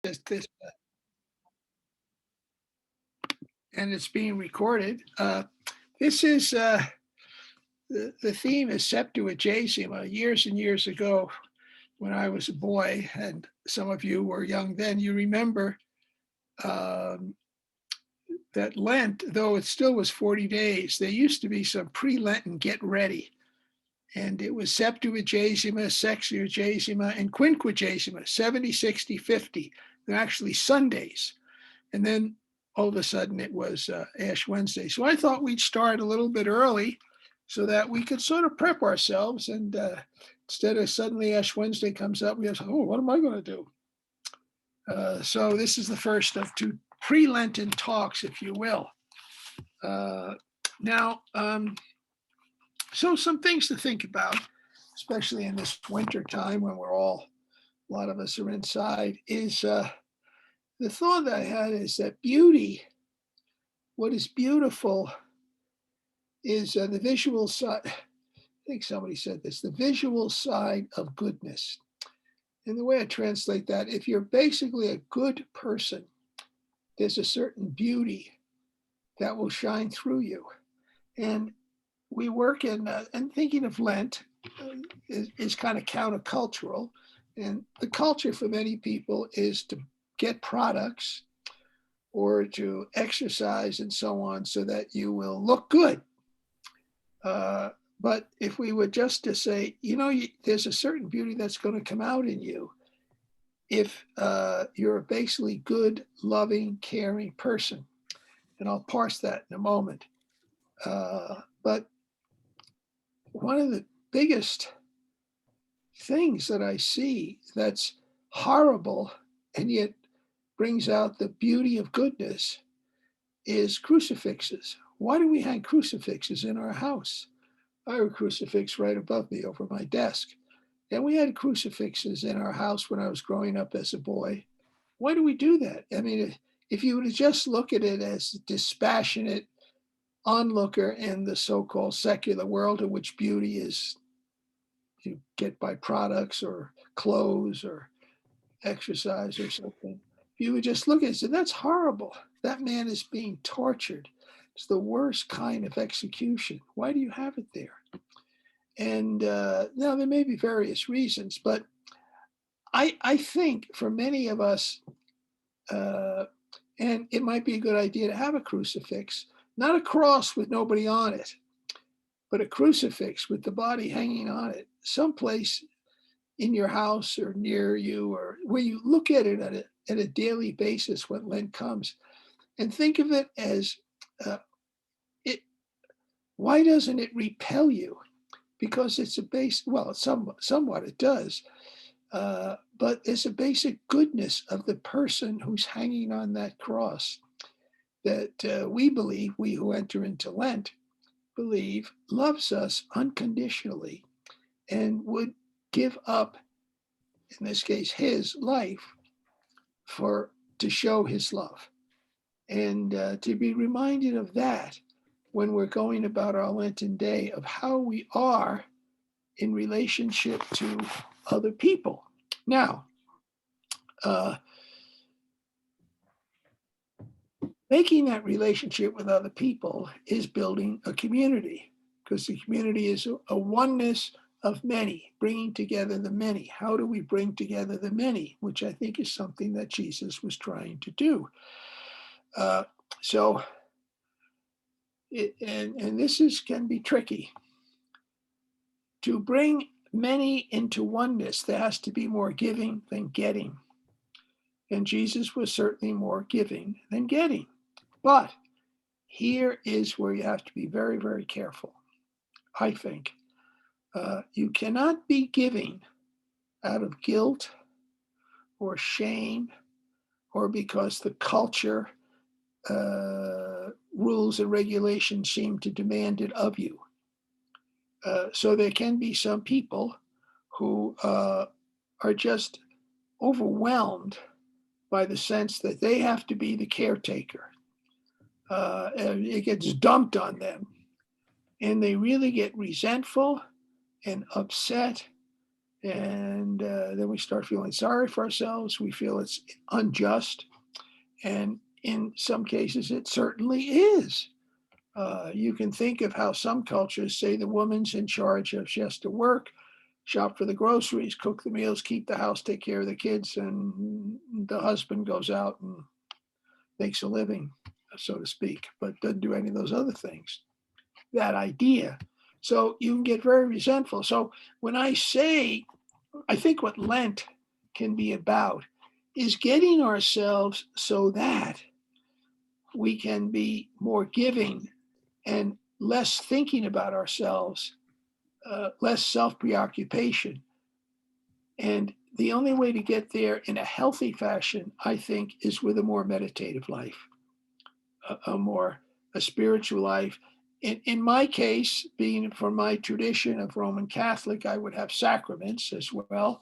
this, and it's being recorded. This is the theme is Septuagesima. Years and years ago, when I was a boy, and some of you were young then, you remember that Lent, though it still was 40 days, there used to be some pre-Lenten get ready. And it was Septuagesima, Sexagesima, and Quinquagesima, 70, 60, 50. They're actually Sundays. And then all of a sudden it was Ash Wednesday. So I thought we'd start a little bit early so that we could sort of prep ourselves. And instead of suddenly Ash Wednesday comes up, we have, oh, what am I going to do? So this is the first of two pre-Lenten talks, if you will. Now, so some things to think about, especially in this winter time when a lot of us are inside, is the thought that I had is that beauty, what is beautiful is the visual side. I think somebody said this, the visual side of goodness. And the way I translate that, if you're basically a good person, there's a certain beauty that will shine through you. And we work in, and thinking of Lent is kind of countercultural. And the culture for many people is to get products or to exercise and so on so that you will look good. But if we were just to say, there's a certain beauty that's going to come out in you if you're a basically good, loving, caring person. And I'll parse that in a moment. But one of the biggest things that I see that's horrible and yet brings out the beauty of goodness is crucifixes. Why do we hang crucifixes in our house? I have a crucifix right above me over my desk. And we had crucifixes in our house when I was growing up as a boy. Why do we do that? I mean, if you were to just look at it as a dispassionate onlooker in the so-called secular world, in which beauty is you get by products or clothes or exercise or something, if you would just look at it and say, that's horrible. That man is being tortured. It's the worst kind of execution. Why do you have it there? And now there may be various reasons, but I think for many of us, and it might be a good idea to have a crucifix, not a cross with nobody on it, but a crucifix with the body hanging on it, someplace in your house or near you, or where you look at it at a daily basis when Lent comes, and think of it as why doesn't it repel you? Because it's a base, well, somewhat it does, but it's a basic goodness of the person who's hanging on that cross that we believe, we who enter into Lent, believe loves us unconditionally and would give up, in this case, his life to show his love. And to be reminded of that when we're going about our Lenten day, of how we are in relationship to other people. Now, making that relationship with other people is building a community, because the community is a oneness of many, bringing together the many. How do we bring together the many? Which I think is something that Jesus was trying to do. And this can be tricky. To bring many into oneness, there has to be more giving than getting. And Jesus was certainly more giving than getting. But here is where you have to be very, very careful, I think. You cannot be giving out of guilt or shame or because the culture rules and regulations seem to demand it of you. So there can be some people who are just overwhelmed by the sense that they have to be the caretaker. And it gets dumped on them. And they really get resentful and upset And then we start feeling sorry for ourselves. We feel it's unjust. And in some cases, it certainly is. You can think of how some cultures say the woman's in charge of, she has to work, shop for the groceries, cook the meals, keep the house, take care of the kids, and the husband goes out and makes a living, so to speak, but doesn't do any of those other things. That idea. So you can get very resentful. So when I say, I think what Lent can be about is getting ourselves so that we can be more giving and less thinking about ourselves, less self-preoccupation. And the only way to get there in a healthy fashion, I think, is with a more meditative life, a spiritual life. In my case, being from my tradition of Roman Catholic, I would have sacraments as well.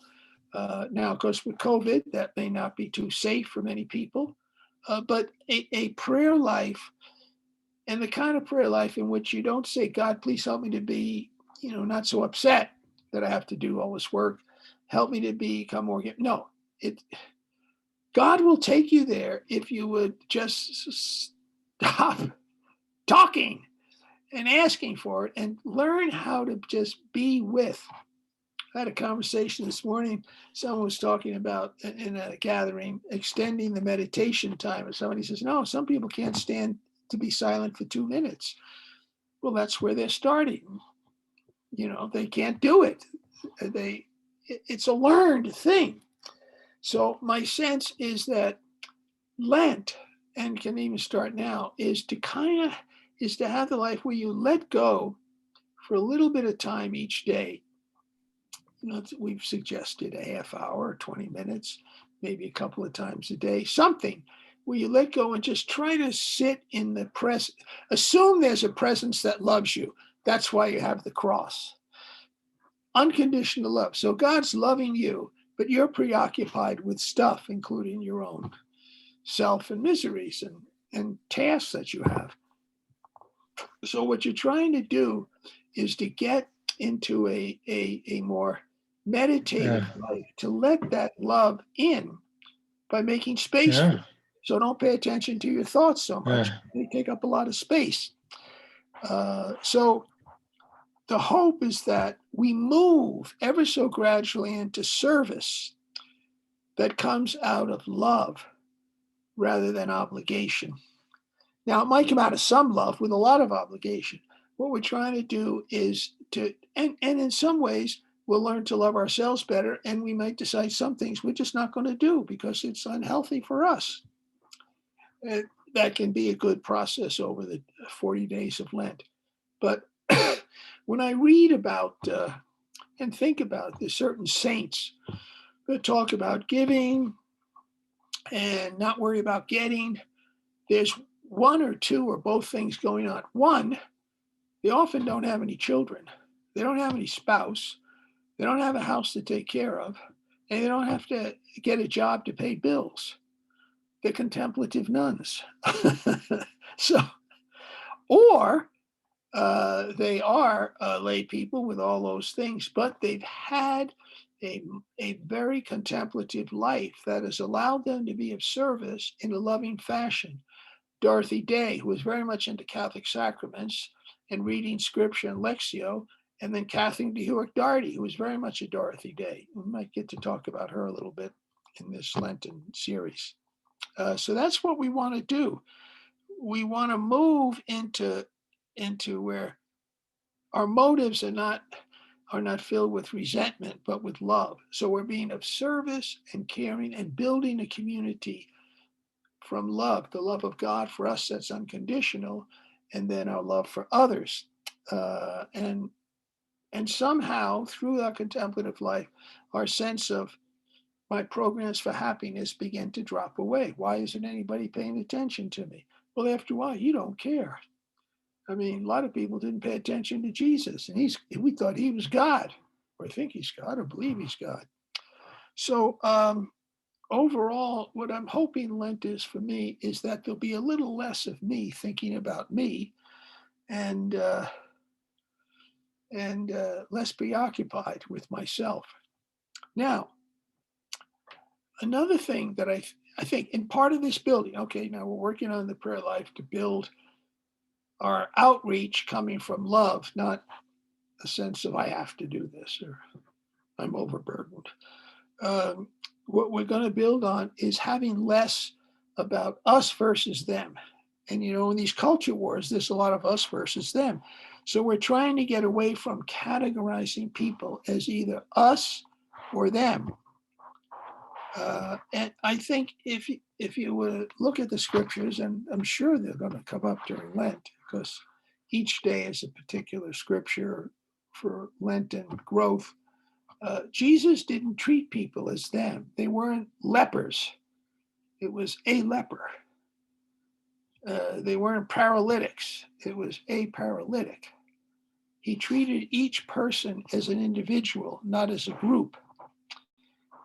Now, of course, with COVID, that may not be too safe for many people, but a prayer life, and the kind of prayer life in which you don't say, God, please help me to be, not so upset that I have to do all this work. Help me to become more. No, God will take you there if you would just stop talking and asking for it and learn how to just be with. I had a conversation this morning. Someone was talking about in a gathering, extending the meditation time. And somebody says, no, some people can't stand to be silent for 2 minutes. Well, that's where they're starting. They can't do it. It's a learned thing. So my sense is that Lent, and can even start now, is to have the life where you let go for a little bit of time each day. We've suggested a half hour, 20 minutes, maybe a couple of times a day, something where you let go and just try to sit in the presence. Assume there's a presence that loves you. That's why you have the cross. Unconditional love. So God's loving you, but you're preoccupied with stuff, including your own self and miseries and tasks that you have. So what you're trying to do is to get into a more meditative life, to let that love in by making space. So don't pay attention to your thoughts so much. They take up a lot of space. So the hope is that we move ever so gradually into service that comes out of love rather than obligation. Now, it might come out of some love with a lot of obligation. What we're trying to do is and in some ways, we'll learn to love ourselves better, and we might decide some things we're just not going to do because it's unhealthy for us. That can be a good process over the 40 days of Lent. But when I read about and think about the certain saints that talk about giving and not worry about getting, there's one or two or both things going on. One, they often don't have any children. They don't have any spouse. They don't have a house to take care of. And they don't have to get a job to pay bills. They're contemplative nuns. Or they are lay people with all those things, but they've had a very contemplative life that has allowed them to be of service in a loving fashion. Dorothy Day, who was very much into Catholic sacraments and reading scripture and Lectio, and then Catherine de Hewitt-Darty, who was very much a Dorothy Day. We might get to talk about her a little bit in this Lenten series. So that's what we want to do. We want to move into where our motives are not filled with resentment, but with love. So we're being of service and caring and building a community from love, the love of God for us that's unconditional, and then our love for others. And somehow through our contemplative life, our sense of my programs for happiness begin to drop away. Why isn't anybody paying attention to me? Well, after a while, you don't care. I mean, a lot of people didn't pay attention to Jesus, and we thought he was God, or think he's God, or believe he's God. So overall, what I'm hoping Lent is for me is that there'll be a little less of me thinking about me, and less preoccupied with myself. Now, another thing that I think in part of this building, okay, now we're working on the prayer life to build our outreach coming from love, not a sense of I have to do this or I'm overburdened. What we're going to build on is having less about us versus them. And, in these culture wars, there's a lot of us versus them. So we're trying to get away from categorizing people as either us or them. And I think if you would look at the scriptures, and I'm sure they're going to come up during Lent, because each day is a particular scripture for Lenten growth. Jesus didn't treat people as them. They weren't lepers. It was a leper. They weren't paralytics. It was a paralytic. He treated each person as an individual, not as a group.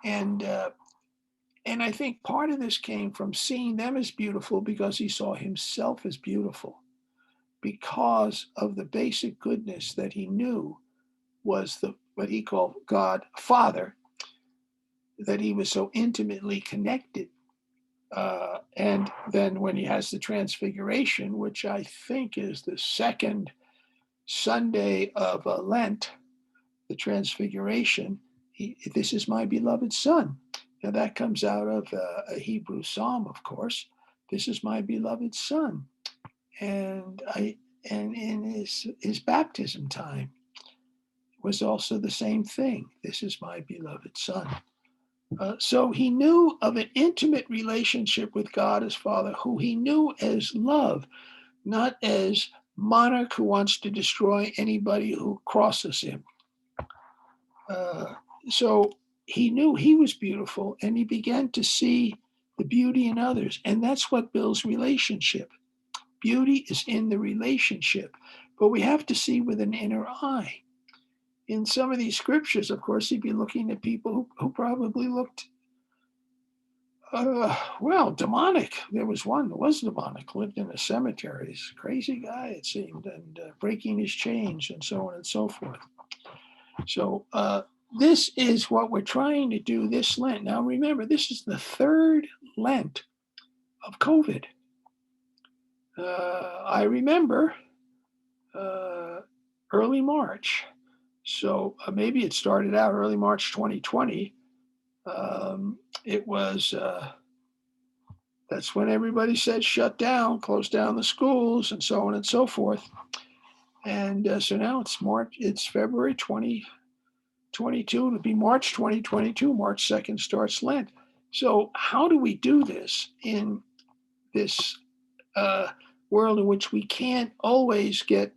And I think part of this came from seeing them as beautiful because he saw himself as beautiful, because of the basic goodness that he knew was what he called God Father, that he was so intimately connected. And then when he has the Transfiguration, which I think is the second Sunday of Lent, the Transfiguration, this is my beloved Son. Now that comes out of a Hebrew psalm, of course. This is my beloved Son. And in his baptism time was also the same thing. This is my beloved Son. So he knew of an intimate relationship with God as Father, who he knew as love, not as monarch who wants to destroy anybody who crosses him. So he knew he was beautiful, and he began to see the beauty in others, and that's what builds relationship. Beauty is in the relationship, but we have to see with an inner eye. In some of these scriptures, of course, he'd be looking at people who probably looked, demonic. There was one that was demonic, lived in a cemetery. He's a crazy guy, it seemed, and breaking his chains and so on and so forth. So this is what we're trying to do this Lent. Now, remember, this is the third Lent of COVID. I remember early March. So maybe it started out early March 2020. It was, that's when everybody said shut down, close down the schools, and so on and so forth. And so now it's February 2022. It'll be March 2022. March 2nd starts Lent. So how do we do this in this world in which we can't always get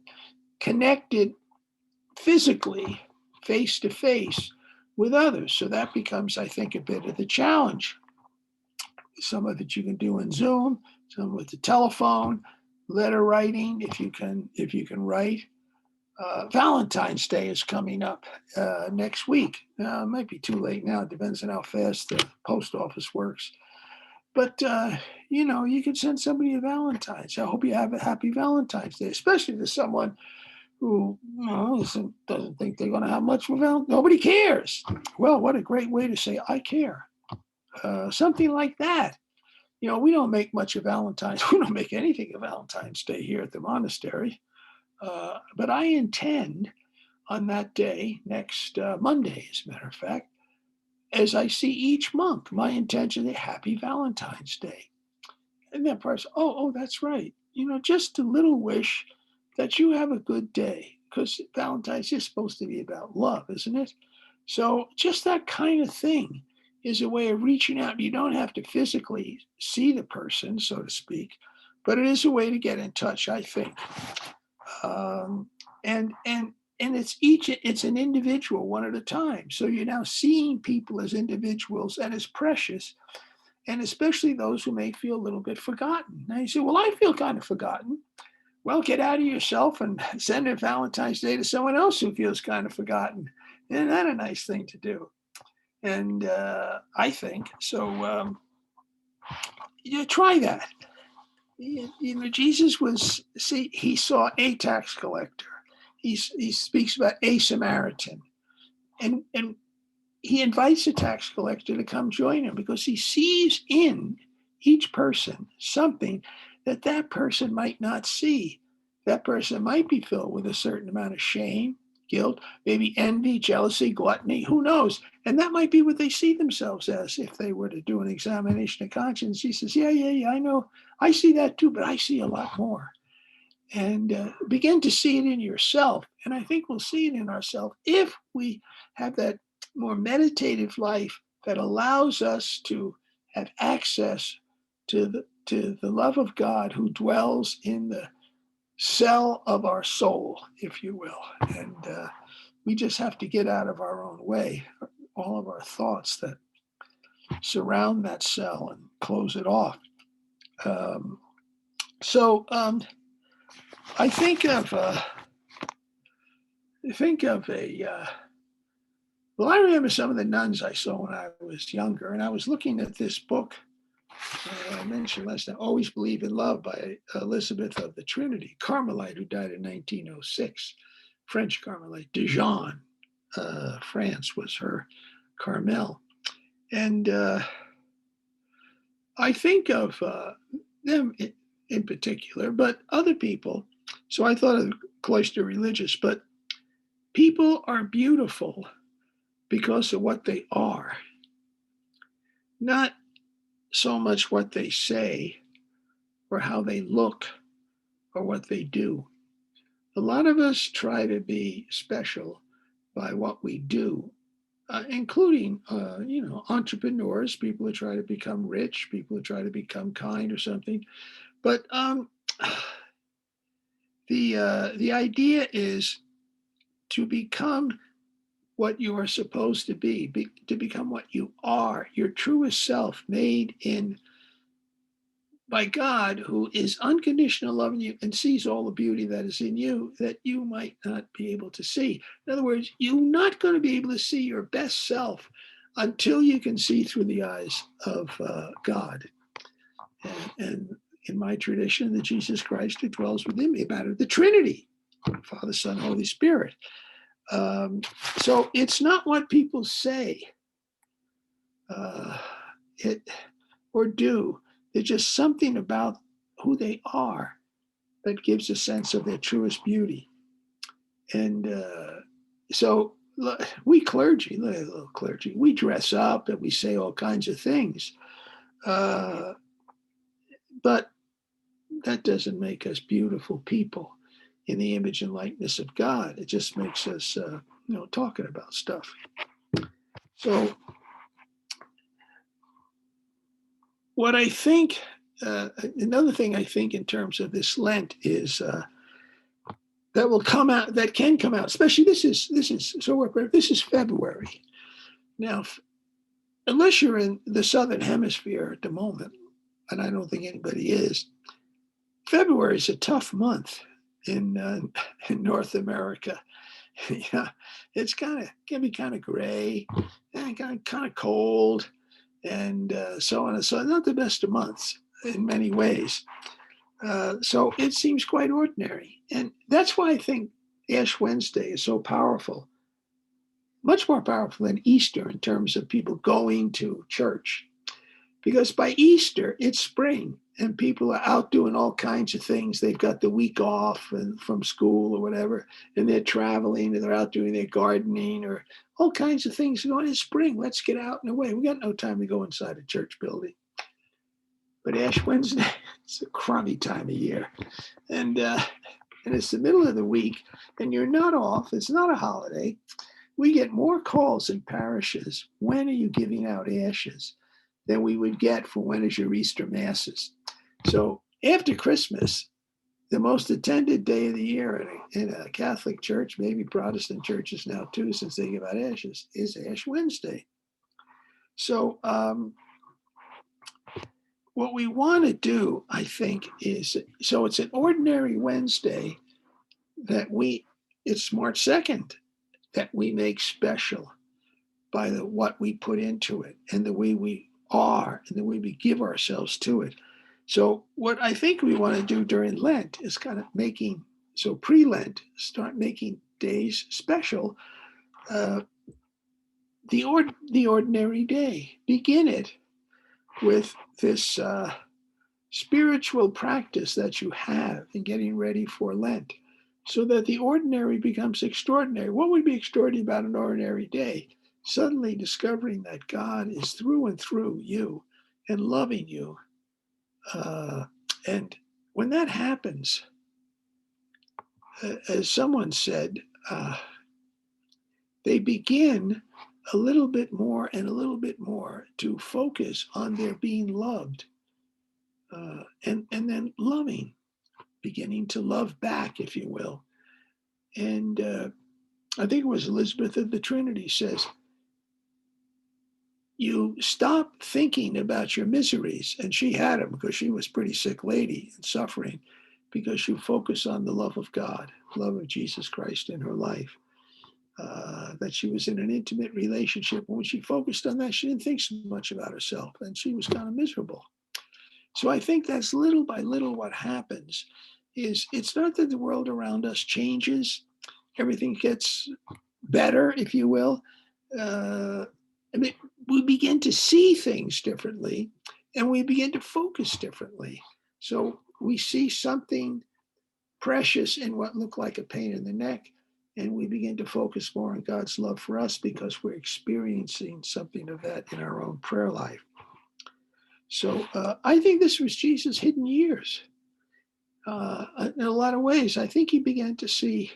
connected physically, face to face with others? So that becomes, I think, a bit of the challenge. Some of it you can do in Zoom, some with the telephone, letter writing, if you can write. Valentine's Day is coming up next week. It might be too late now. It depends on how fast the post office works. But, you can send somebody a Valentine's. I hope you have a happy Valentine's Day, especially to someone who doesn't think they're going to have much of a Valentine's. Nobody cares. Well, what a great way to say, I care. Something like that. We don't make much of Valentine's. We don't make anything of Valentine's Day here at the monastery. But I intend on that day, next Monday, as a matter of fact, as I see each monk, my intention is happy Valentine's Day. And that person, oh, that's right. Just a little wish that you have a good day, because Valentine's is supposed to be about love, isn't it? So just that kind of thing is a way of reaching out. You don't have to physically see the person, so to speak, but it is a way to get in touch, I think. And it's an individual one at a time. So you're now seeing people as individuals and as precious, and especially those who may feel a little bit forgotten. Now you say, well, I feel kind of forgotten. Well, get out of yourself and send a Valentine's Day to someone else who feels kind of forgotten. Isn't that a nice thing to do? And I think so. Try that. Jesus he saw a tax collector. He speaks about a Samaritan, and he invites the tax collector to come join him because he sees in each person something that that person might not see. That person might be filled with a certain amount of shame, guilt, maybe envy, jealousy, gluttony, who knows? And that might be what they see themselves as if they were to do an examination of conscience. He says, yeah, I know. I see that too, but I see a lot more. And begin to see it in yourself. And I think we'll see it in ourselves if we have that more meditative life that allows us to have access to the love of God who dwells in the cell of our soul, if you will. And we just have to get out of our own way, all of our thoughts that surround that cell, and close it off. I think of well, I remember some of the nuns I saw when I was younger, and I was looking at this book I mentioned last time, Always Believe in Love by Elizabeth of the Trinity, Carmelite, who died in 1906, French Carmelite. Dijon, France was her Carmel. And I think of them in particular, but other people. So I thought of cloister religious, but people are beautiful because of what they are, not so much what they say or how they look or what they do. A lot of us try to be special by what we do, including, entrepreneurs, people who try to become rich, people who try to become kind or something. But the idea is to become what you are supposed to be, to become what you are, your truest self, made in by God, who is unconditional loving you and sees all the beauty that is in you that you might not be able to see. In other words, you're not going to be able to see your best self until you can see through the eyes of God. And in my tradition, the Jesus Christ who dwells within me, about it, the Trinity, Father, Son, Holy Spirit. So it's not what people say or do. There's just something about who they are that gives a sense of their truest beauty. And so we clergy, we dress up and we say all kinds of things. But that doesn't make us beautiful people in the image and likeness of God. It just makes us, talking about stuff. So what I think, another thing I think in terms of this Lent is that will come out, that can come out, especially this is February. Now, unless you're in the Southern Hemisphere at the moment, and I don't think anybody is, February is a tough month in North America. Yeah, it's can be kind of gray and kind of cold, and so on and so on. Not the best of months in many ways. So it seems quite ordinary. And that's why I think Ash Wednesday is so powerful, much more powerful than Easter in terms of people going to church. Because by Easter, it's spring and people are out doing all kinds of things. They've got the week off from school or whatever, and they're traveling and they're out doing their gardening or all kinds of things going. It's spring. Let's get out and away. We got no time to go inside a church building. But Ash Wednesday, it's a crummy time of year. And it's the middle of the week, and you're not off. It's not a holiday. We get more calls in parishes. When are you giving out ashes? Than we would get for when is your Easter Masses. So after Christmas, the most attended day of the year in a Catholic church, maybe Protestant churches now too, since they give out ashes, is Ash Wednesday. So what we want to do, I think, is, so it's an ordinary Wednesday that it's March 2nd, that we make special by what we put into it and the way we are and the way we give ourselves to it. So what I think we want to do during Lent is kind of pre-Lent, start making days special the ordinary day. Begin it with this spiritual practice that you have in getting ready for Lent, so that the ordinary becomes extraordinary. What would be extraordinary about an ordinary day? Suddenly discovering that God is through and through you and loving you. And when that happens, as someone said, they begin a little bit more and a little bit more to focus on their being loved, and then loving, beginning to love back, if you will. And I think it was Elizabeth of the Trinity says, you stop thinking about your miseries, and she had them because she was a pretty sick lady and suffering, because you focus on the love of God, love of Jesus Christ in her life, that she was in an intimate relationship. When she focused on that, she didn't think so much about herself, and she was kind of miserable. So I think that's little by little what happens. Is it's not that the world around us changes, everything gets better, if you will. I mean, we begin to see things differently, and we begin to focus differently. So we see something precious in what looked like a pain in the neck, and we begin to focus more on God's love for us because we're experiencing something of that in our own prayer life. So I think this was Jesus' hidden years. In a lot of ways, I think he began to see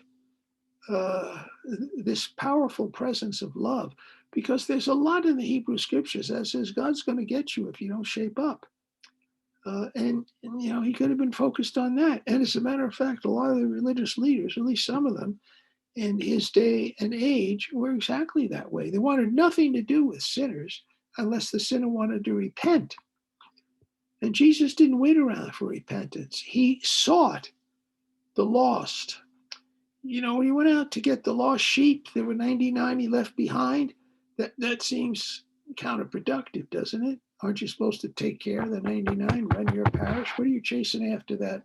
this powerful presence of love, because there's a lot in the Hebrew scriptures that says God's going to get you if you don't shape up. And he could have been focused on that. And as a matter of fact, a lot of the religious leaders, at least some of them, in his day and age, were exactly that way. They wanted nothing to do with sinners unless the sinner wanted to repent. And Jesus didn't wait around for repentance. He sought the lost. When he went out to get the lost sheep, there were 99 he left behind. That seems counterproductive, doesn't it? Aren't you supposed to take care of the 99, run your parish? What are you chasing after that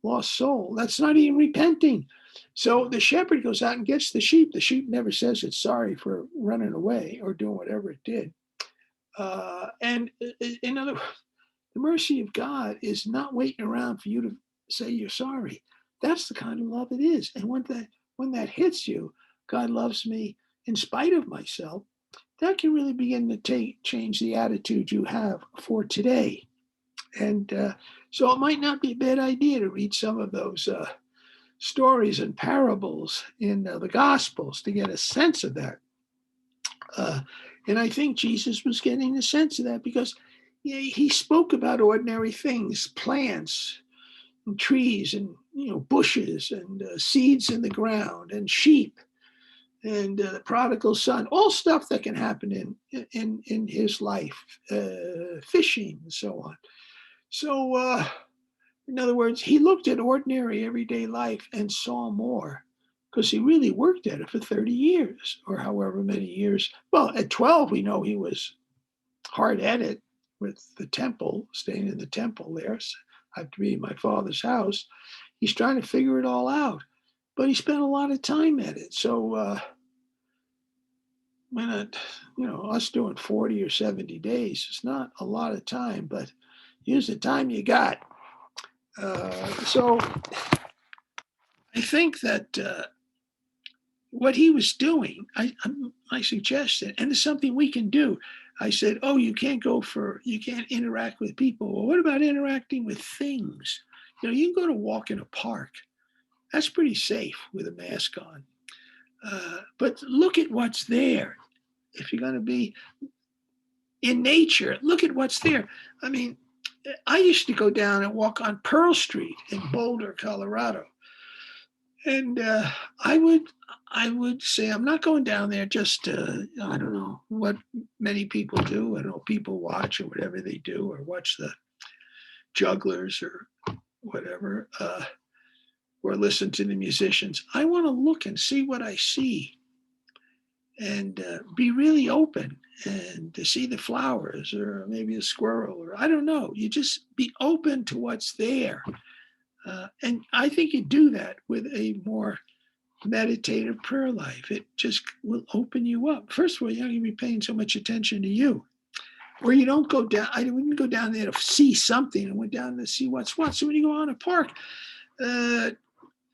lost soul? That's not even repenting. So the shepherd goes out and gets the sheep. The sheep never says it's sorry for running away or doing whatever it did. And in other words, the mercy of God is not waiting around for you to say you're sorry. That's the kind of love it is. And when that hits you, God loves me in spite of myself, that can really begin to change the attitude you have for today. And so it might not be a bad idea to read some of those stories and parables in the Gospels to get a sense of that. And I think Jesus was getting a sense of that because he spoke about ordinary things, plants and trees and bushes and seeds in the ground and sheep and the prodigal son, all stuff that can happen in his life, fishing and so on. So in other words, he looked at ordinary everyday life and saw more because he really worked at it for 30 years or however many years. Well, at 12, we know he was hard at it with the temple, staying in the temple there. So I have to be in my father's house. He's trying to figure it all out, but he spent a lot of time at it. So when us doing 40 or 70 days, it's not a lot of time, but use the time you got. So I think that what he was doing, I suggested, and it's something we can do. I said, you can't interact with people. Well, what about interacting with things? You can go to walk in a park. That's pretty safe with a mask on. But look at what's there. If you're going to be in nature, look at what's there. I mean, I used to go down and walk on Pearl Street in Boulder, Colorado. And I would say I'm not going down there just to, I don't know, what many people do. I don't know, people watch or whatever they do, or watch the jugglers or whatever, or listen to the musicians. I want to look and see what I see and be really open and to see the flowers or maybe a squirrel or I don't know. You just be open to what's there. And I think you do that with a more meditative prayer life. It just will open you up. First of all, you're not going to be paying so much attention to you. Or you don't go down. I wouldn't go down there to see something. I went down to see what's what. So when you go on a park, a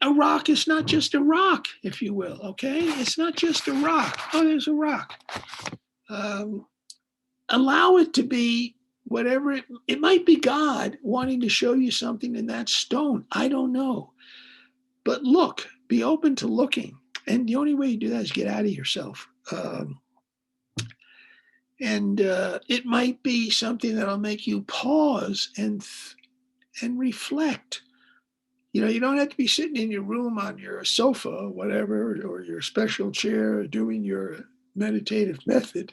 rock is not just a rock, if you will, okay? It's not just a rock. Oh, there's a rock. Allow it to be whatever it might be, God wanting to show you something in that stone. I don't know. But look, be open to looking. And the only way you do that is get out of yourself. It might be something that'll make you pause and reflect. You don't have to be sitting in your room on your sofa or whatever, or your special chair doing your meditative method.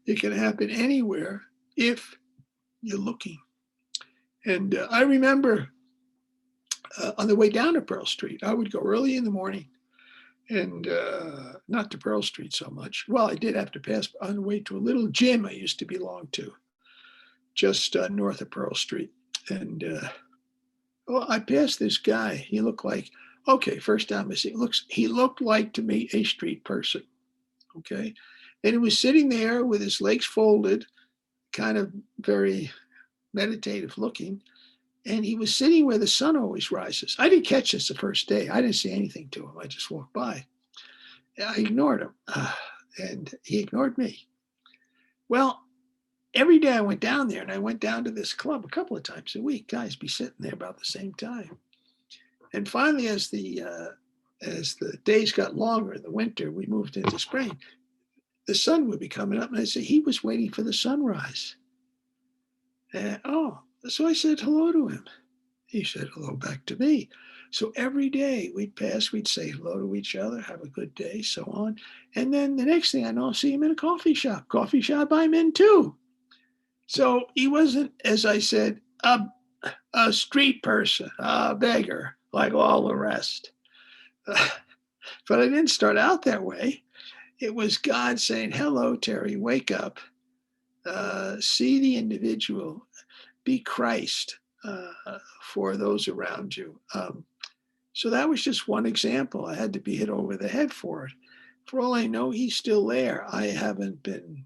It can happen anywhere if you're looking. And I remember on the way down to Pearl Street, I would go early in the morning and not to Pearl Street so much. Well, I did have to pass on the way to a little gym I used to belong to, just north of Pearl Street. And well, I passed this guy. He looked like, okay, first time I see him, he looked like to me a street person, okay? And he was sitting there with his legs folded, kind of very meditative looking, and he was sitting where the sun always rises. I didn't catch this the first day. I didn't say anything to him. I just walked by. I ignored him, and he ignored me. Well, every day I went down there, and I went down to this club a couple of times a week. Guys be sitting there about the same time. And finally, as the days got longer in the winter, we moved into spring, the sun would be coming up, and I said, he was waiting for the sunrise. So I said hello to him. He said hello back to me. So every day we'd pass, we'd say hello to each other, have a good day, so on. And then the next thing I know, I'll see him in a coffee shop. Coffee shop I'm in too. So he wasn't, as I said, a street person, a beggar, like all the rest. But I didn't start out that way. It was God saying, hello, Terry, wake up. See the individual. Be Christ for those around you. So that was just one example. I had to be hit over the head for it. For all I know, he's still there. I haven't been,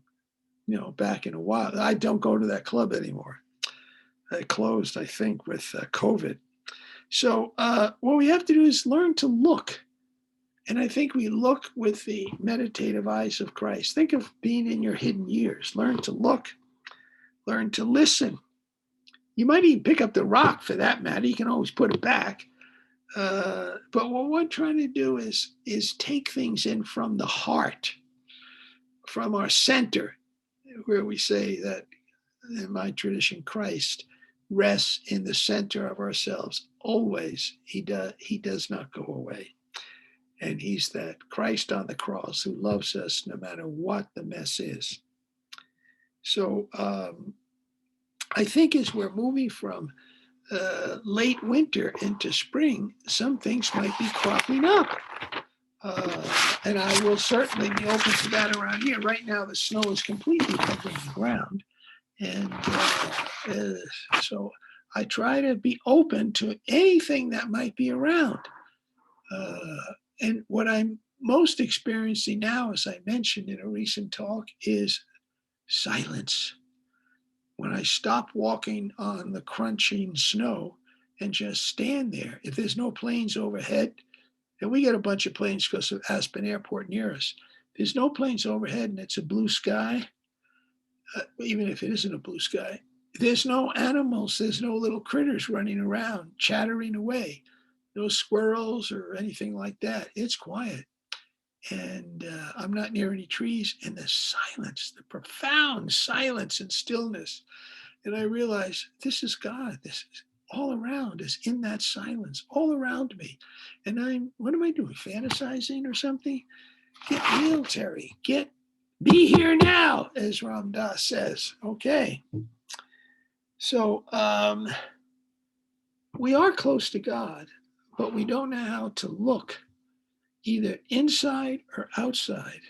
back in a while. I don't go to that club anymore. It closed, I think, with COVID. So what we have to do is learn to look. And I think we look with the meditative eyes of Christ. Think of being in your hidden years. Learn to look. Learn to listen. You might even pick up the rock for that matter. You can always put it back. But what we're trying to do is take things in from the heart, from our center, where we say that in my tradition, Christ rests in the center of ourselves always. He does not go away. And he's that Christ on the cross who loves us no matter what the mess is. So I think as we're moving from late winter into spring, some things might be cropping up. And I will certainly be open to that around here. Right now, the snow is completely covering the ground. And so I try to be open to anything that might be around. And what I'm most experiencing now, as I mentioned in a recent talk, is silence. When I stop walking on the crunching snow and just stand there, if there's no planes overhead, and we get a bunch of planes because of Aspen Airport near us, there's no planes overhead and it's a blue sky, even if it isn't a blue sky, there's no animals, there's no little critters running around, chattering away, no squirrels or anything like that. It's quiet. And I'm not near any trees, and the silence, the profound silence and stillness. And I realize this is God. This is all around, is in that silence, all around me. And what am I doing? Fantasizing or something? Get real, Terry. Be here now, as Ram Dass says. Okay. So we are close to God, but we don't know how to look either inside or outside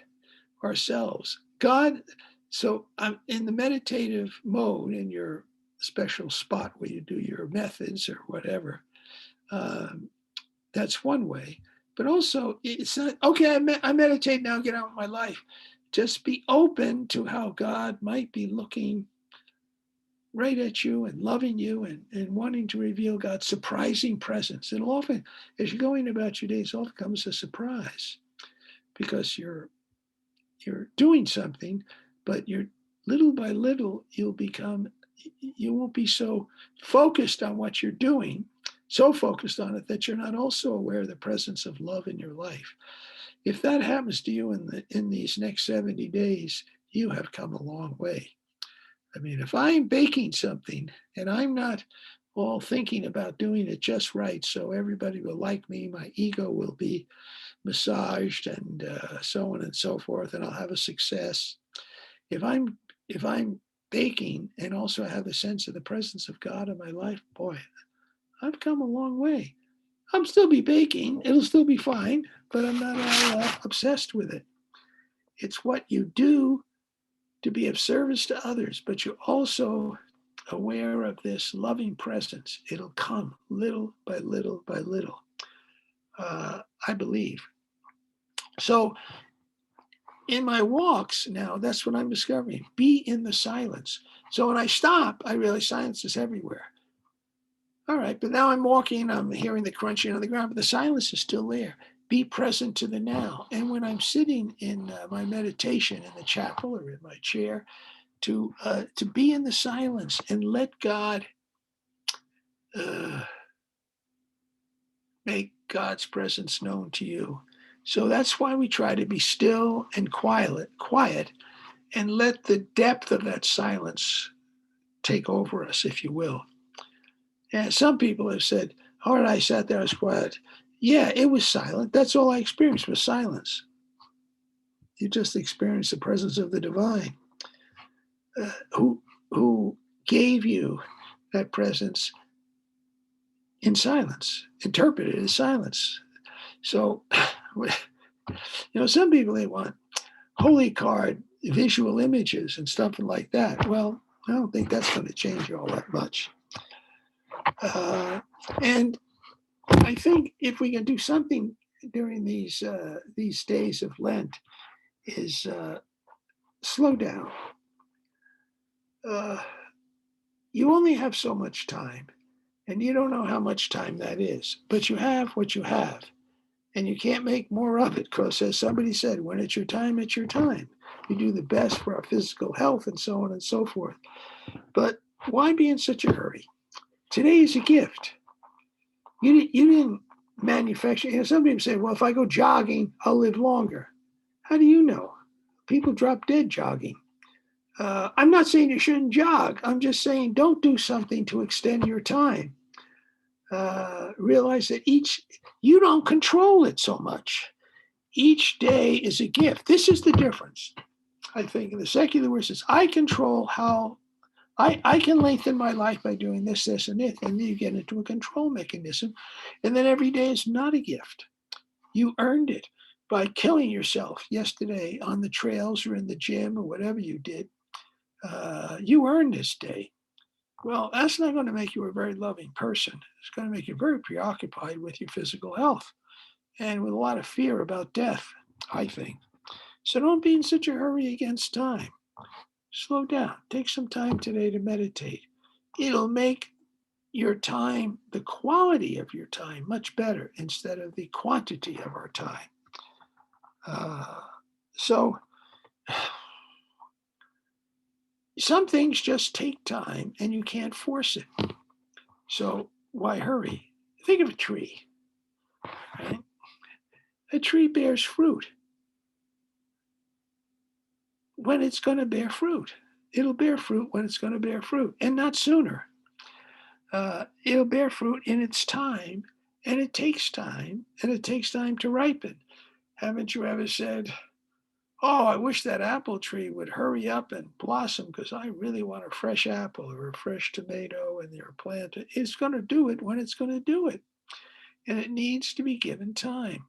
ourselves. God, so I'm in the meditative mode in your special spot where you do your methods or whatever. That's one way. But also, it's not, okay, I meditate now, get on with my life. Just be open to how God might be looking right at you and loving you and wanting to reveal God's surprising presence. It'll often, as you're going about your days, often comes a surprise because you're doing something, but you're little by little, you won't be so focused on what you're doing, so focused on it that you're not also aware of the presence of love in your life. If that happens to you in these next 70 days, you have come a long way. I mean, if I'm baking something and I'm not all thinking about doing it just right so everybody will like me, my ego will be massaged and so on and so forth, and I'll have a success. If I'm baking and also have a sense of the presence of God in my life, boy, I've come a long way. I'll still be baking. It'll still be fine, but I'm not all obsessed with it. It's what you do to be of service to others, but you're also aware of this loving presence. It'll come little by little by little, I believe. So in my walks now, that's what I'm discovering. Be in the silence. So when I stop, I realize silence is everywhere. All right, but now I'm walking, I'm hearing the crunching on the ground, but the silence is still there. Be present to the now. And when I'm sitting in my meditation in the chapel or in my chair, to be in the silence and let God make God's presence known to you. So that's why we try to be still and quiet, and let the depth of that silence take over us, if you will. And some people have said, all right, I sat there, I was quiet. Yeah, it was silent. That's all I experienced was silence. You just experienced the presence of the divine, who gave you that presence in silence, interpreted as silence. So, some people, they want holy card visual images and stuff like that. Well, I don't think that's going to change all that much. And I think if we can do something during these days of Lent, is slow down. You only have so much time, and you don't know how much time that is, but you have what you have, and you can't make more of it because, as somebody said, when it's your time, it's your time. We do the best for our physical health and so on and so forth. But why be in such a hurry? Today is a gift. You didn't manufacture. Some people say, well, if I go jogging, I'll live longer. How do you know? People drop dead jogging. I'm not saying you shouldn't jog. I'm just saying don't do something to extend your time. Realize that you don't control it so much. Each day is a gift. This is the difference. I think in the secular world says, I control how I can lengthen my life by doing this, this, and this. And then you get into a control mechanism. And then every day is not a gift. You earned it by killing yourself yesterday on the trails or in the gym or whatever you did. You earned this day. Well, that's not going to make you a very loving person. It's going to make you very preoccupied with your physical health and with a lot of fear about death, I think. So don't be in such a hurry against time. Slow down. Take some time today to meditate. It'll make your time, the quality of your time, much better instead of the quantity of our time. So some things just take time and you can't force it. So why hurry? Think of a tree, right? A tree bears fruit when it's going to bear fruit. It'll bear fruit when it's going to bear fruit, and not sooner. It'll bear fruit in its time, and it takes time, and it takes time to ripen. Haven't you ever said, oh, I wish that apple tree would hurry up and blossom because I really want a fresh apple or a fresh tomato in your plant. It's going to do it when it's going to do it. And it needs to be given time.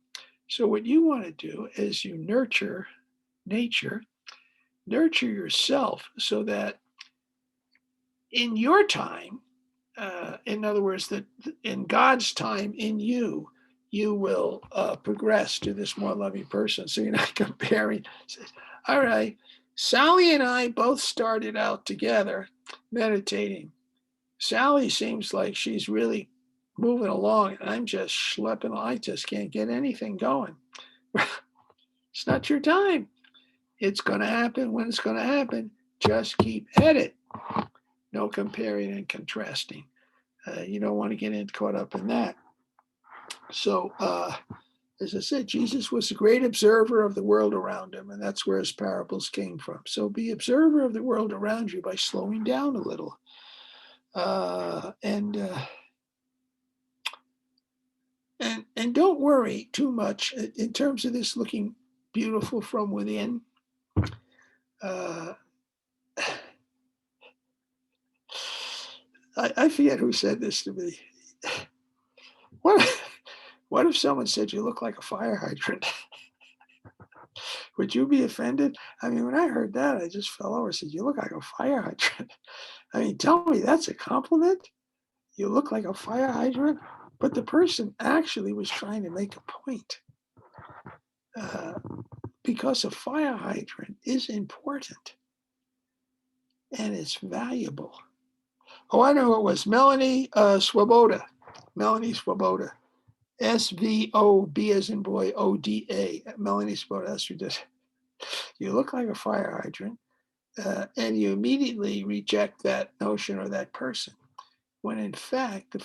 So what you want to do is you nurture nature, nurture yourself so that in your time, in other words, that in God's time in you, you will progress to this more loving person. So you're not comparing. All right, Sally and I both started out together meditating. Sally seems like she's really moving along, and I'm just schlepping. I just can't get anything going. It's not your time. It's going to happen when it's going to happen. Just keep at it. No comparing and contrasting. You don't want to get caught up in that. So, as I said, Jesus was a great observer of the world around him, and that's where his parables came from. So be observer of the world around you by slowing down a little. And don't worry too much in terms of this looking beautiful from within. I forget who said this to me. What if someone said you look like a fire hydrant? Would you be offended? I mean, when I heard that, I just fell over and said, you look like a fire hydrant. I mean, tell me that's a compliment? You look like a fire hydrant? But the person actually was trying to make a point. Because a fire hydrant is important. And it's valuable. Oh, I know who it was. Melanie Swoboda. Melanie Swoboda. S-V-O-B as in boy, O-D-A. Melanie Swoboda. That's who did. You look like a fire hydrant. And you immediately reject that notion or that person. When in fact,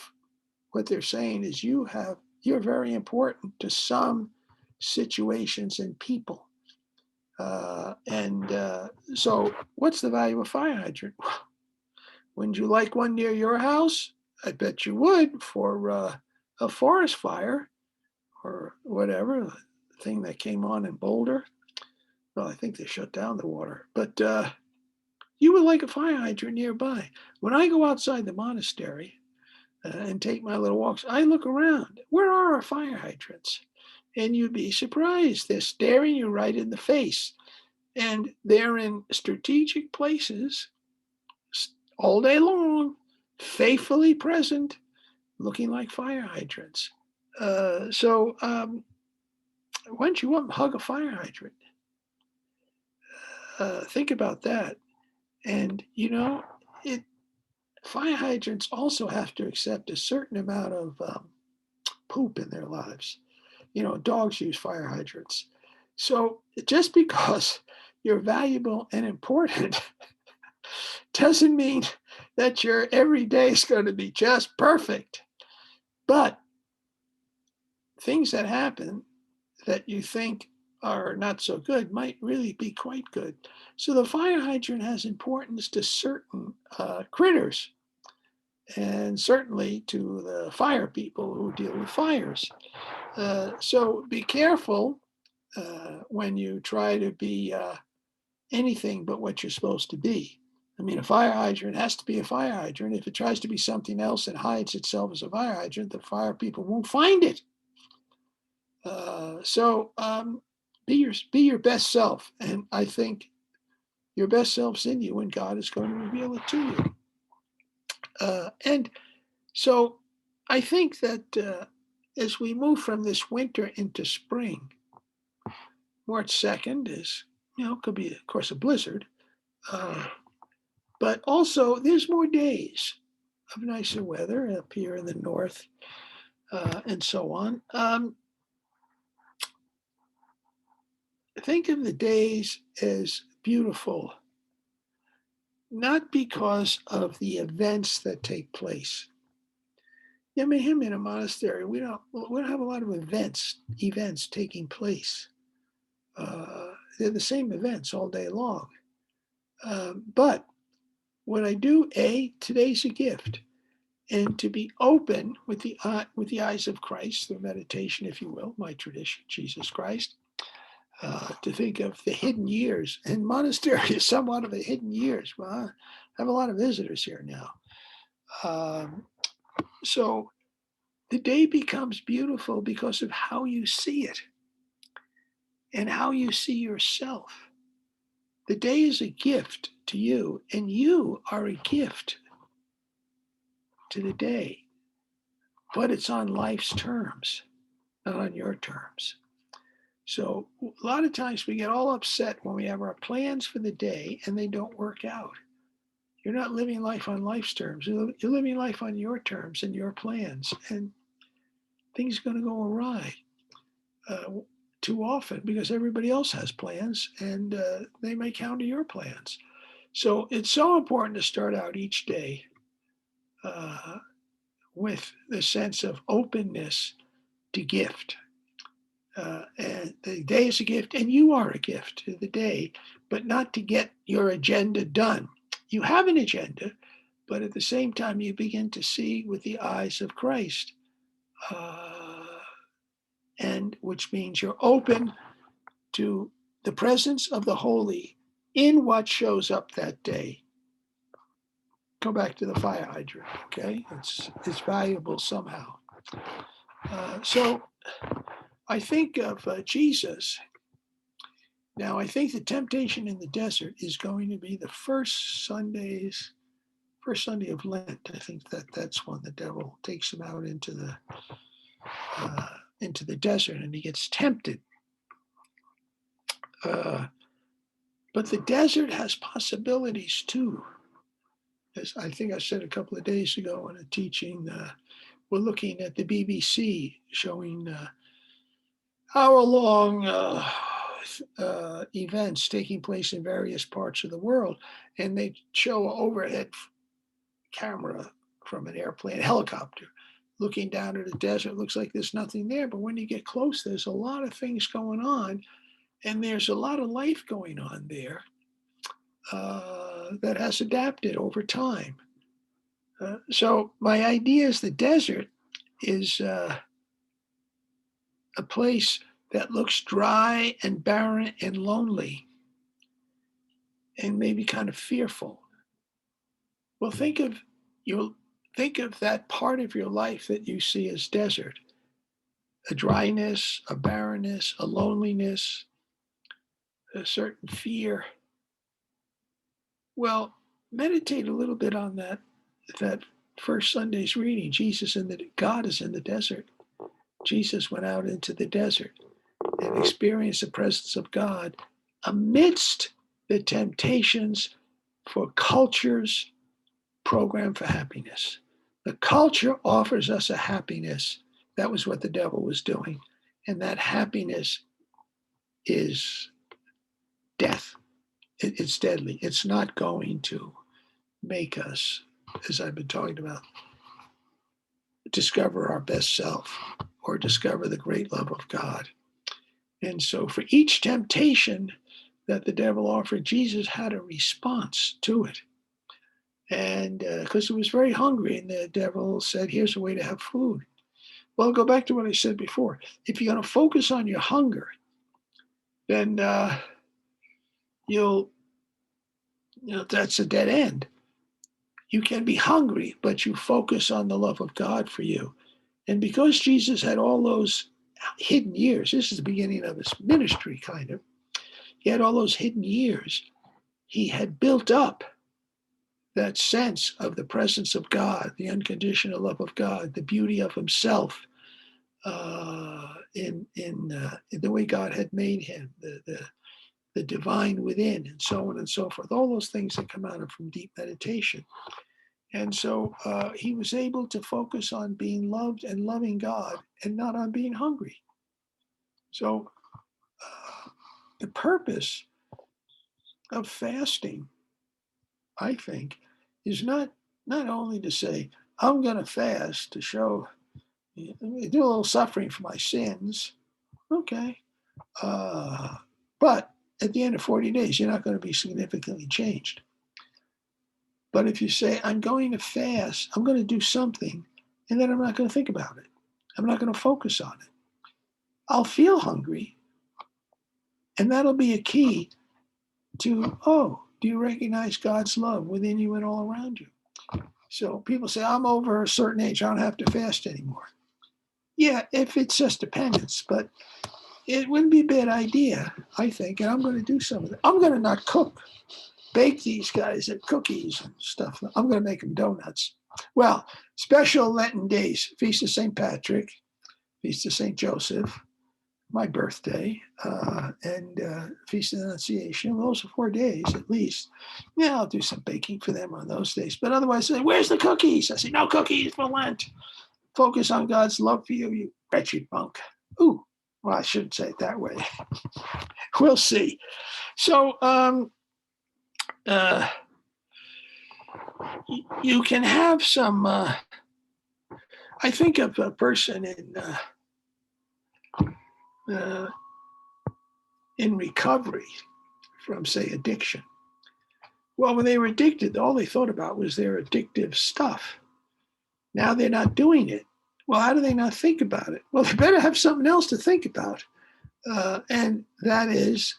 what they're saying is you're very important to some situations and people. So what's the value of a fire hydrant? Wouldn't you like one near your house? I bet you would for a forest fire or whatever, the thing that came on in Boulder. Well, I think they shut down the water. But you would like a fire hydrant nearby. When I go outside the monastery and take my little walks, I look around. Where are our fire hydrants? And you'd be surprised. They're staring you right in the face. And they're in strategic places all day long, faithfully present, looking like fire hydrants. So why don't you hug a fire hydrant? Think about that. And, fire hydrants also have to accept a certain amount of poop in their lives. Dogs use fire hydrants. So just because you're valuable and important doesn't mean that your every day is going to be just perfect. But things that happen that you think are not so good might really be quite good. So the fire hydrant has importance to certain critters, and certainly to the fire people who deal with fires. So be careful when you try to be anything but what you're supposed to be. I mean, a fire hydrant has to be a fire hydrant. If it tries to be something else and hides itself as a fire hydrant, the fire people won't find it. So be your best self. And I think your best self's in you, and God is going to reveal it to you. And so I think that as we move from this winter into spring, March 2nd is, could be, of course, a blizzard. But also there's more days of nicer weather up here in the north and so on. Think of the days as beautiful, not because of the events that take place. I mean, him in a monastery, we don't have a lot of events taking place. They're the same events all day long. But when I do, today's a gift, and to be open with the eyes of Christ through meditation, if you will, my tradition, Jesus Christ. To think of the hidden years, and monastery is somewhat of a hidden years. Well, I have a lot of visitors here now. So the day becomes beautiful because of how you see it and how you see yourself. The day is a gift to you, and you are a gift to the day, but it's on life's terms. not on your terms. So a lot of times we get all upset when we have our plans for the day and they don't work out. You're not living life on life's terms. You're living life on your terms and your plans, and things are going to go awry too often because everybody else has plans and they may counter your plans. So it's so important to start out each day with the sense of openness to gift. And the day is a gift, and you are a gift to the day, but not to get your agenda done. You have an agenda, but at the same time, you begin to see with the eyes of Christ, and which means you're open to the presence of the holy in what shows up that day. Go back to the fire hydrant, okay? It's valuable somehow. So I think of Jesus. Now, I think the temptation in the desert is going to be the first Sunday of Lent. I think that's when the devil takes him out into the desert and he gets tempted. But the desert has possibilities too. As I think I said a couple of days ago in a teaching, we're looking at the BBC showing hour-long events taking place in various parts of the world, and they show an overhead camera from an airplane, helicopter, looking down at the desert. It looks like there's nothing there, but when you get close, there's a lot of things going on, and there's a lot of life going on there that has adapted over time. So my idea is the desert is a place that looks dry and barren and lonely and maybe kind of fearful. Well, think of that part of your life that you see as desert, a dryness, a barrenness, a loneliness, a certain fear. Well, meditate a little bit on that first Sunday's reading. God is in the desert. Jesus went out into the desert and experienced the presence of God amidst the temptations for culture's program for happiness. The culture offers us a happiness. That was what the devil was doing. And that happiness is death. It's deadly. It's not going to make us, as I've been talking about, discover our best self or discover the great love of God. And so for each temptation that the devil offered, Jesus had a response to it. And because it was very hungry, and the devil said, here's a way to have food. Well, I'll go back to what I said before. If you're going to focus on your hunger, then that's a dead end. You can be hungry, but you focus on the love of God for you. And because Jesus had all those hidden years, this is the beginning of his ministry, kind of. He had all those hidden years. He had built up that sense of the presence of God, the unconditional love of God, the beauty of himself in the way God had made him, the divine within, and so on and so forth. All those things that come out of from deep meditation. And so he was able to focus on being loved and loving God and not on being hungry. So the purpose of fasting, I think, is not only to say, I'm going to fast to show, do a little suffering for my sins. Okay. But at the end of 40 days, you're not going to be significantly changed. But if you say, I'm going to fast, I'm going to do something, and then I'm not going to think about it. I'm not going to focus on it. I'll feel hungry, and that'll be a key to, do you recognize God's love within you and all around you? So people say, I'm over a certain age, I don't have to fast anymore. Yeah, if it's just dependence, but it wouldn't be a bad idea, I think, and I'm going to do some of it. I'm going to not bake these guys at cookies and stuff. I'm going to make them donuts. Well, special Lenten days, Feast of St. Patrick, Feast of St. Joseph, my birthday, and Feast of the Annunciation. Those are 4 days at least. Yeah, I'll do some baking for them on those days. But otherwise, where's the cookies? I say, no cookies for Lent. Focus on God's love for you, you wretched monk. Ooh, well, I shouldn't say it that way. We'll see. So you can have some, I think of a person in recovery from, say, addiction. Well, when they were addicted, all they thought about was their addictive stuff. Now they're not doing it. Well, how do they not think about it? Well, they better have something else to think about. And that is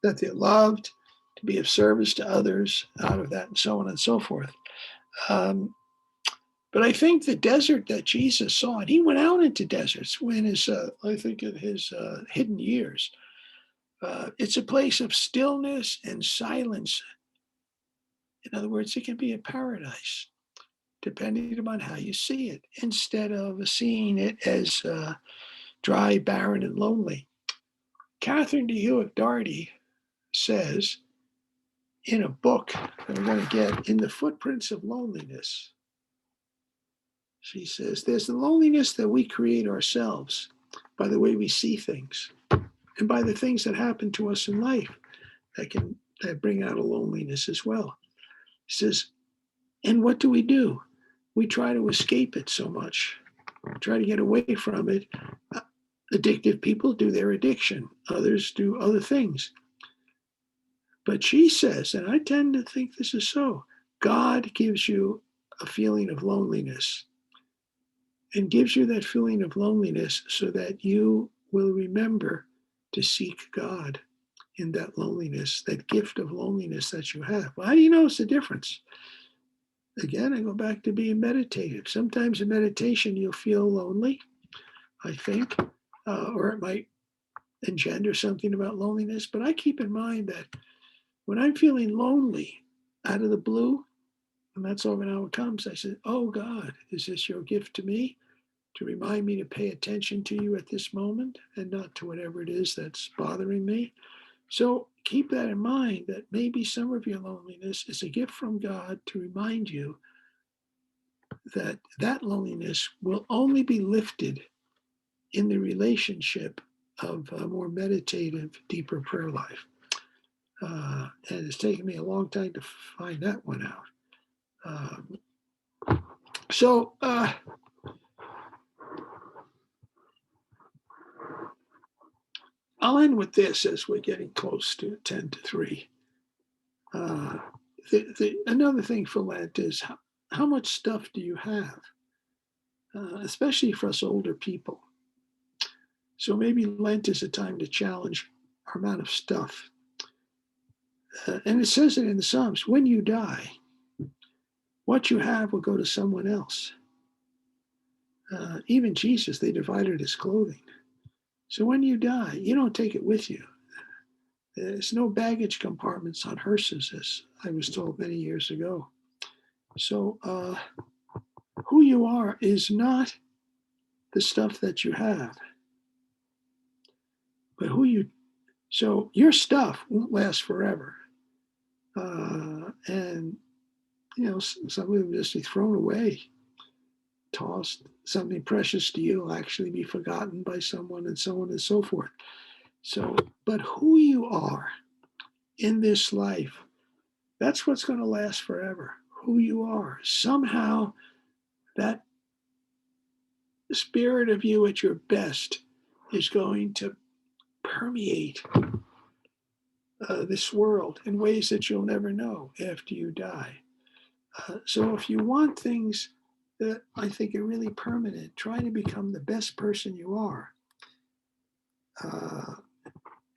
that they're loved, to be of service to others out of that, and so on and so forth. But I think the desert that Jesus saw, and he went out into deserts when his, I think in his hidden years, it's a place of stillness and silence. In other words, it can be a paradise, depending upon how you see it, instead of seeing it as dry, barren, and lonely. Catherine de Hewitt Doherty says in a book that we're going to get, In the Footprints of Loneliness, she says, there's the loneliness that we create ourselves by the way we see things and by the things that happen to us in life that bring out a loneliness as well. She says, and what do? We try to escape it so much, try to get away from it. Addictive people do their addiction. Others do other things. But she says, and I tend to think this is so, God gives you a feeling of loneliness and gives you that feeling of loneliness so that you will remember to seek God in that loneliness, that gift of loneliness that you have. Well, how do you notice the difference? Again, I go back to being meditative. Sometimes in meditation, you'll feel lonely, I think, or it might engender something about loneliness. But I keep in mind that when I'm feeling lonely out of the blue, and that's often how it comes, I said, oh God, is this your gift to me to remind me to pay attention to you at this moment and not to whatever it is that's bothering me? So keep that in mind, that maybe some of your loneliness is a gift from God to remind you that that loneliness will only be lifted in the relationship of a more meditative, deeper prayer life. And it's taken me a long time to find that one out. So I'll end with this as we're getting close to 10 to 3. Another thing for Lent is how much stuff do you have, especially for us older people. So maybe Lent is a time to challenge our amount of stuff. And it says it in the Psalms, when you die, what you have will go to someone else. Even Jesus, they divided his clothing. So when you die, you don't take it with you. There's no baggage compartments on hearses, as I was told many years ago. So who you are is not the stuff that you have, but so your stuff won't last forever. And, some of it will just be thrown away, tossed. Something precious to you will actually be forgotten by someone, and so on and so forth. So, but who you are in this life, that's what's going to last forever. Who you are. Somehow that spirit of you at your best is going to permeate this world in ways that you'll never know after you die. So if you want things that I think are really permanent, try to become the best person you are.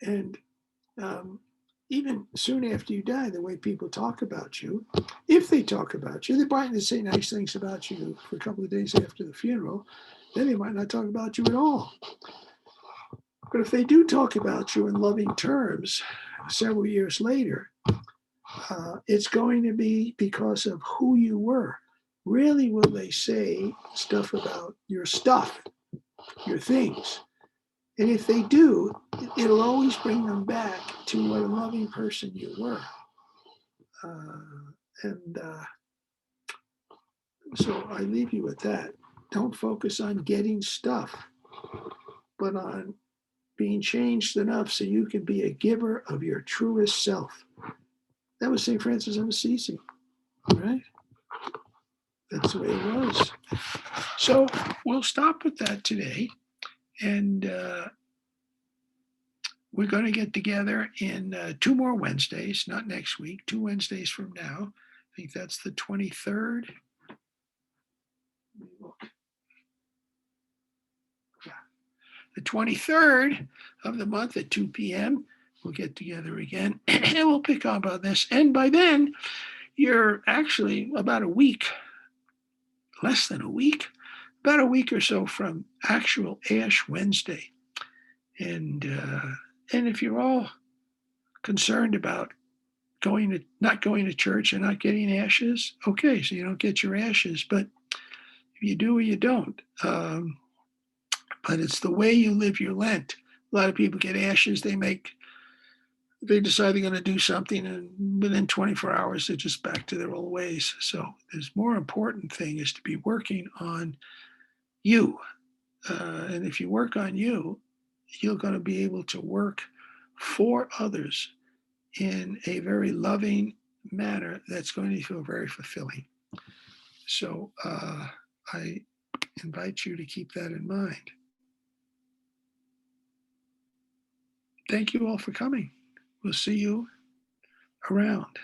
And even soon after you die, the way people talk about you, if they talk about you, they might say nice things about you for a couple of days after the funeral, then they might not talk about you at all. But if they do talk about you in loving terms several years later, it's going to be because of who you were. Rarely will they say stuff about your stuff. your things. And if they do, it'll always bring them back to what a loving person you were. So I leave you with that. Don't focus on getting stuff, but on being changed enough so you can be a giver of your truest self. That was St. Francis of Assisi, right? That's the way it was. So we'll stop with that today. And we're going to get together in 2 more Wednesdays, not next week, 2 Wednesdays from now. I think that's the 23rd. Let me look. Yeah. The 23rd of the month at 2 p.m. We'll get together again and we'll pick up on this. And by then, you're actually about a week, less than a week, about a week or so from actual Ash Wednesday. And if you're all concerned about not going to church and not getting ashes, okay, so you don't get your ashes, but if you do or you don't. But it's the way you live your Lent. A lot of people get ashes, they decide they're going to do something, and within 24 hours, they're just back to their old ways. So the more important thing is to be working on you. And if you work on you, you're going to be able to work for others in a very loving manner that's going to feel very fulfilling. So I invite you to keep that in mind. Thank you all for coming. We'll see you around.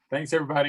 Thanks, everybody.